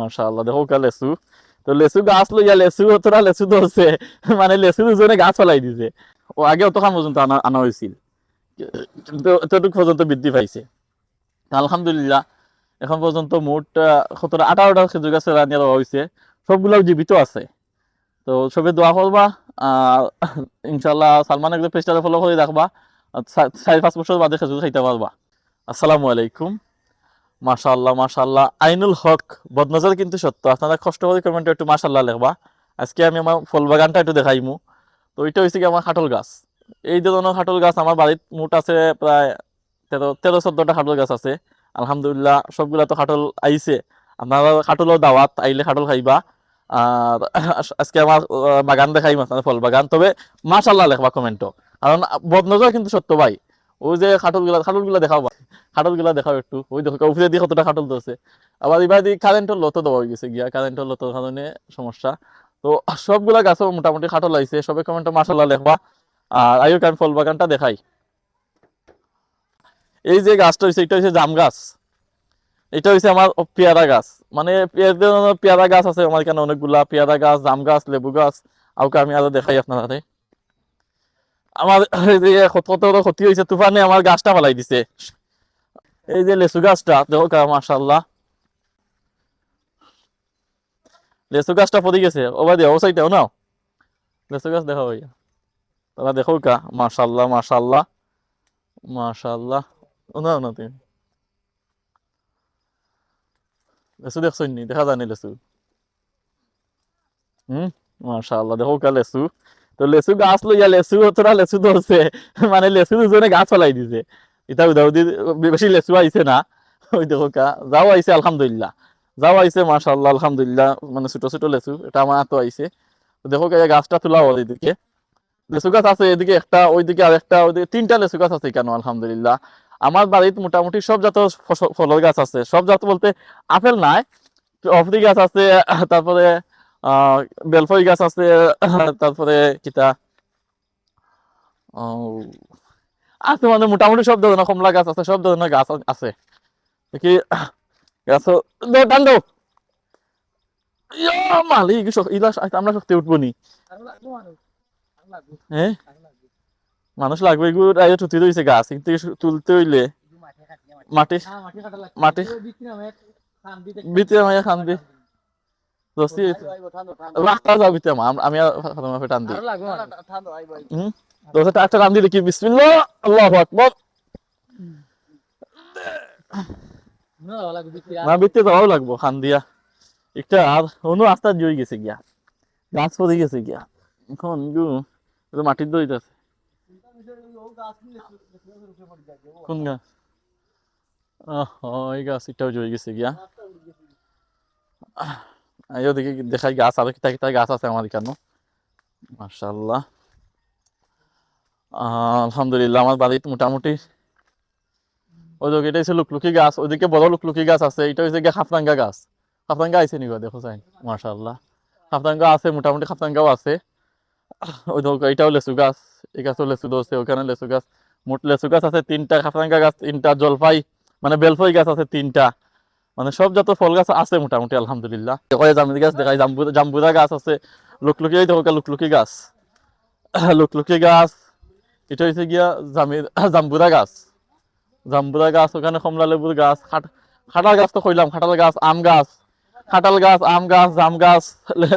মাশাআল্লাহ দেখো কা লেসু তো লেসু গাছ লইয়া লেসু তোরা লেসু ধরছে মানে লেসু দুজনে গাছ ফলাই দিছে ও আগে অতখান পর্যন্ত আনা আনা হয়েছিল কিন্তু এতটুকু পর্যন্ত বৃদ্ধি পাইছে আলহামদুলিল্লাহ এখন পর্যন্ত মোট 17-18টা খেজুর গাছ নিয়ে দেওয়া হয়েছে সবগুলো জীবিত আছে তো সবে দোয়া করবা আর ইনশাল্লাহ সালমান একদম পেজটারে ফলো করে রাখবা 4-5 বছর বাদে খেজুর খাইতে পারবা আসসালামু আলাইকুম মাশাআল্লাহ মাশাআল্লাহ আইনুল হক বদনজর কিন্তু সত্য আপনারা কষ্ট করে কমেন্টে একটু মাশাআল্লাহ লিখবা আজকে আমি আমার ফল বাগানটা একটু দেখাইমু তো ওইটা হয়েছে কি আমার খাটল গাছ এই ধরনের খাটল গাছ আমার বাড়ির মোট আছে প্রায় 13-14টা খাটল গাছ আছে আলহামদুলিল্লাহ সবগুলা তো খাটল আইছে আপনারা খাটলের দাওয়াত আইলে খাটল খাইবা আর আজকে আমার বাগান দেখাইম আপনার ফল বাগান তবে মাশাআল্লাহ লেখবা কমেন্টও কারণ বদনজর কিন্তু সত্য ভাই ওই যে খাটলগুলা দেখাও ভাই খাটলগুলা দেখাও একটু ওই দেখো উপরে দিয়ে কতটা খাটল ধরছে আবার এবার দিয়ে কারেন্টের লতো দেওয়া হয়ে গেছে গিয়া কারেন্টের লতোর কারণে সমস্যা তো সবগুলা গাছও মোটামুটি খাটল আইছে সবে কমেন্টে মাশাআল্লাহ লেখবা আর আইও আমি ফল বাগানটা দেখাই এই যে গাছটা হয়েছে এটা হচ্ছে জাম গাছ এটা হচ্ছে আমার পেয়ারা গাছ মানে পেয়ারা গাছ আছে আমার এখানে অনেকগুলা পেয়ারা গাছ জাম গাছ লেবু গাছ আউকে আমি আরো দেখাই আপনারা আমার এই যে কত ক্ষতি হয়েছে তুফানে আমার গাছটা ফেলাই দিছে এই যে লেচু গাছটা দেখো মাশাআল্লাহ লেচু গাছটা পড়ে গেছে ওবা দিয়ে ও সাইডটাও নাও লেচু গাছ দেখো ভাইয়া তারা দেখো কা মাশাআল্লাহ মাশাআল্লাহ মাশাআল্লাহ নাও না তুমি লেচু দেখছো নি দেখা জানি লেচু মাশাআল্লাহ দেখো কা লেচু তো লেচু গাছ লইয়া লেচু তোরা লেচু ধরছে মানে লেচু দুজনে গাছ ফেলাই দিছে এটা উদাউদি বেশি লেচু আইছে না ওই দেখো কা যাও আইছে আলহামদুলিল্লাহ যাও আইছে মাশাআল্লাহ আলহামদুলিল্লাহ মানে ছোট ছোট লেচু এটা আমার তো আইছে তো দেখো কা গাছটা তোলা হল এদিকে লেচু গাছ আছে এদিকে একটা ওইদিকে আর একটা ওইদিকে 3টা লেচু গাছ আছে কেন আলহামদুলিল্লাহ আমার বাড়িতে মোটামুটি সব জাত ফলের গাছ আছে সব জাত বলতে আপেল নাই অফরি গাছ আছে তারপরে আহ বেলফই গাছ আছে তারপরে কিতা আছে মানে মোটামুটি সব ধরনের কমলা গাছ আছে সব ধরনের গাছ আছে কি গাছ টান দাও মালিক ইলা আমরা শক্তি উঠবো নি হ্যাঁ মানুষ লাগবে এগুলো টুতি রয়েছে গাছ কিন্তু তুলতে হইলে মাটি মাটি বিতে মাইয়া খান দি দস্তি রাস্তা যাবি তো আমি টান দিই দশটা একটা টান দিলে কি বিসমিল্লাহ আল্লাহু আকবার না বিতে যাওয়াও লাগবো খান দিয়া একটা আর অন্য রাস্তা জুই গেছে গিয়া গাছ পড়ে গেছে গিয়া এখন মাটির দইতে আছে কোন গাছ এই গাছ এটাও জুই গেছে গিয়া ওদিকে দেখাই গাছ আরো কিতা কিতা গাছ আছে আমার এখানে মাশাআল্লাহ আলহামদুলিল্লাহ আমার বাড়িতে মোটামুটি ওইদিকে এটা হচ্ছে লুকলুকি গাছ ওইদিকে বড় লুকলুকি গাছ আছে এটা হচ্ছে গিয়ে খাফরাঙ্গা গাছ খাফরাঙ্গা আছে নিবা দেখো চাই মাশাআল্লাহ খাফরাঙ্গা আছে মোটামুটি খাফরাঙ্গাও আছে ওই দেখো এটাও লেচু গাছ এই গাছও লেচু ধরছে ওখানে লেচু গাছ মোট লেচু গাছ আছে 3টা খাফরাঙ্গা গাছ 3টা জলপাই মানে বেলফই গাছ আছে 3টা মানে সব যত ফল গাছ আছে মোটামুটি আলহামদুলিল্লাহ দেখো জামরুল গাছ দেখাই জাম্বুরা গাছ আছে লুকলুকি দেখো লুকলুকি গাছ লুকলুকি গাছ এটা হচ্ছে গিয়া জাম্বুরা গাছ জাম্বুরা গাছ ওখানে কমলা লেবুর গাছ খাটাল গাছ তো কইলাম খাটাল গাছ আম গাছ খাটাল গাছ আম গাছ জাম গাছ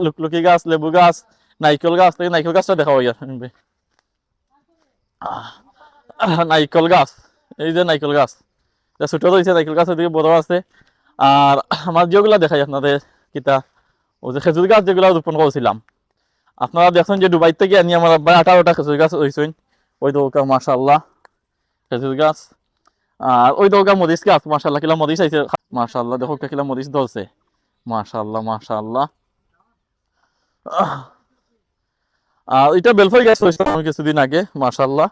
লুকলুকি গাছ লেবু গাছ নাইকল গাছ নাইকল গাছটা দেখা হয় নাইকল গাছ এই যে নাইকল গাছ ছোট রয়েছে নাইকল গাছ ওদিকে বড় আছে আর আমার যেগুলা দেখাই আপনাদের কিতা ও যে খেজুর গাছ যেগুলা রোপণ করেছিলাম আপনারা দেখছেন যে দুবাই থেকে আনি আমার আব্বাই 18টা খেজুর গাছ হয়েছেন ওই দৌকা মাশাআল্লাহ খেজুর গাছ আর ওই দৌকা মরিচ গাছ মাশাআল্লাহ কিলা মরিচ আইছে মাশাআল্লাহ দেখো কিলা মরিচ ধরছে মাশাআল্লাহ মাশাআল্লাহ আর এটা বেলফই গাছ হয়েছে কিছুদিন আগে মাশাআল্লাহ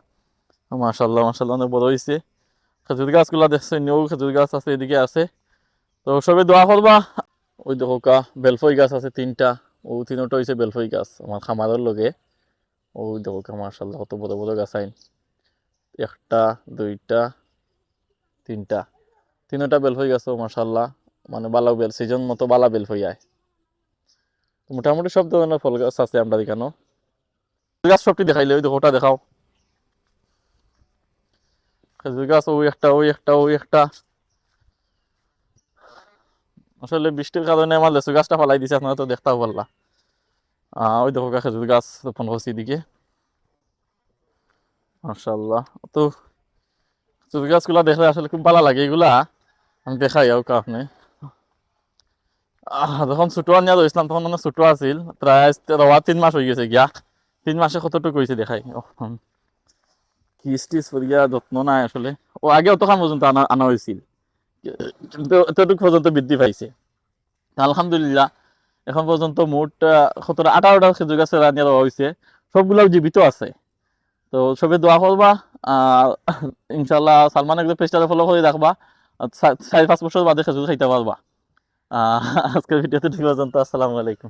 মাশাআল্লাহ মাশাআল্লাহ অনেক বড় হয়েছে খেজুর গাছগুলা দেখছেন ও খেজুর গাছ আছে এদিকে আছে তো সবাই দোয়া করবা ওই দেখো কা বেলফই গাছ আছে 3টা ও 3টা হয়েছে বেলফই গাছ আমার খামারের লগে ওই দেখো কা মাশাআল্লাহ কত বড় বড় গাছ আইন 1টা 2টা 3টা 3টা বেলফই গাছ মাশাআল্লাহ মানে বালা বেল সিজন মতো বালা বেল হয়ে যায়। মোটামুটি সব ধরনের ফল গাছ আছে আমরা এখানে। গাছ সবটি দেখাইলে ওই ওটা দেখাও। খেজুর গাছ ওই একটা ওই একটা ওই একটা। আসলে বৃষ্টির কারণে আমার লেচু গাছটা ফালাই দিছে, আপনারা তো দেখতেও পারলা। ওই দেখো খেজুর গাছ রোপণ করছি দিকে, মাশাআল্লাহ। তো খেজুর গাছগুলা দেখলে আসলে খুব ভালো লাগে এগুলা। আমি দেখাই আর কারণে যখন ছোট আনিয়া রয়েছিলাম তখন মানে ছোট আছিল, প্রায় 3 মাস হয়ে গেছে গিয়া। 3 মাসে কতটুকু হয়েছে দেখাই। কিস টিস করিয়া যত্ন নাই আসলে। আগে অতখান পর্যন্ত আনা আনা হয়েছিল, কিন্তু এতটুকু পর্যন্ত বৃদ্ধি পাইছে আলহামদুলিল্লাহ। এখন পর্যন্ত মোট 17-18টা খেজুর গাছের আনিয়া দেওয়া হয়েছে, সবগুলো জীবিত আছে। তো সবে দোয়া করবা, ইনশাল্লাহ সালমান একদম পেজটারে ফলো করে রাখবা, 4-5 বছর বাদে খেজুর খাইতে পারবা। আজকের ভিডিওতে ঠিক পর্যন্ত, আসসালামু আলাইকুম।